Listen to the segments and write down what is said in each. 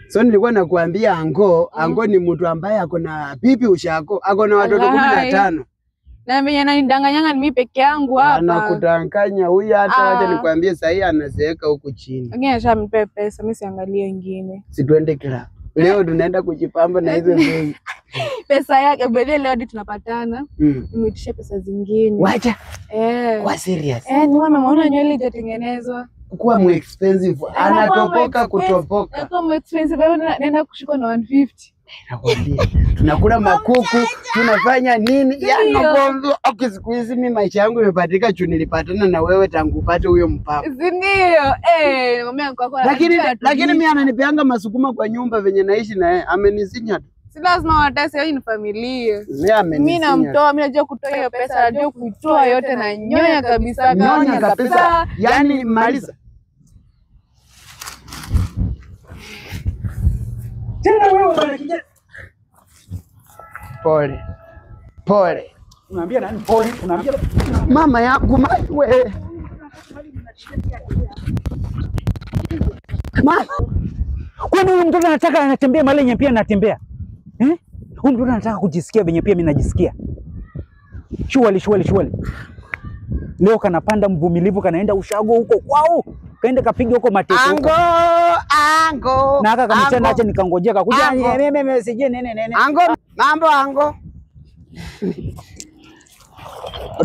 So nilikuwa nakuambia ango ni mtu ambaye ako na bibi ushako, ako na watoto 15. Na mimi ananidanganyanga ni mimi peke yangu hapa. Anakudanganya huyu hata wacha nikwambie sasa anazeeka huku chini. Ngine ashampe pesa, mimi siangalie wengine. Si twende club. Leo tunaenda kujipamba na hizo ndio. Pesa yake bado leo hadi tunapatana. Nimetisha pesa zingine. Wacha. Kwa serious. Ni mama unaona nywele itatengenezwa. Kuwa mu expensive. Anatopoka kutopoka. Kwa mu expensive naenda kushika na 150. Nakwambia. Tunakula makuku, tunafanya nini? Yaani bonzo siku hizi mimi maisha yangu imepatika juu nilipatana na wewe tangu upate huyo mpapa. Si ndio? Ngomea kwako. Lakini mimi ananipeanga masukuma kwa nyumba venye naishi na yeye. Amenizinya tu. Si lazima watasi hii ni familia. Mimi namtoa, mimi najua kutoa hiyo pesa, najua kuitoa yote na nyonya kabisa. Nyonya kabisa. Yaani maliza. Tena wewe bwana kijana. Pole. Unaambia nani pole? Unaambia mama yangu wewe. Mama. Kwani huyu mtoto anataka anatembea mali pia anatembea? Huyu mtoto anataka kujisikia venye pia mimi najisikia. Shwali. Leo kanapanda mvumilivu kanaenda ushago huko kwao. Kaenda kapiga huko mateke huko. Ango. Na aka kamchana acha nikangojea kakuja mimi sije nene. Mambo.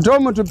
Domo tu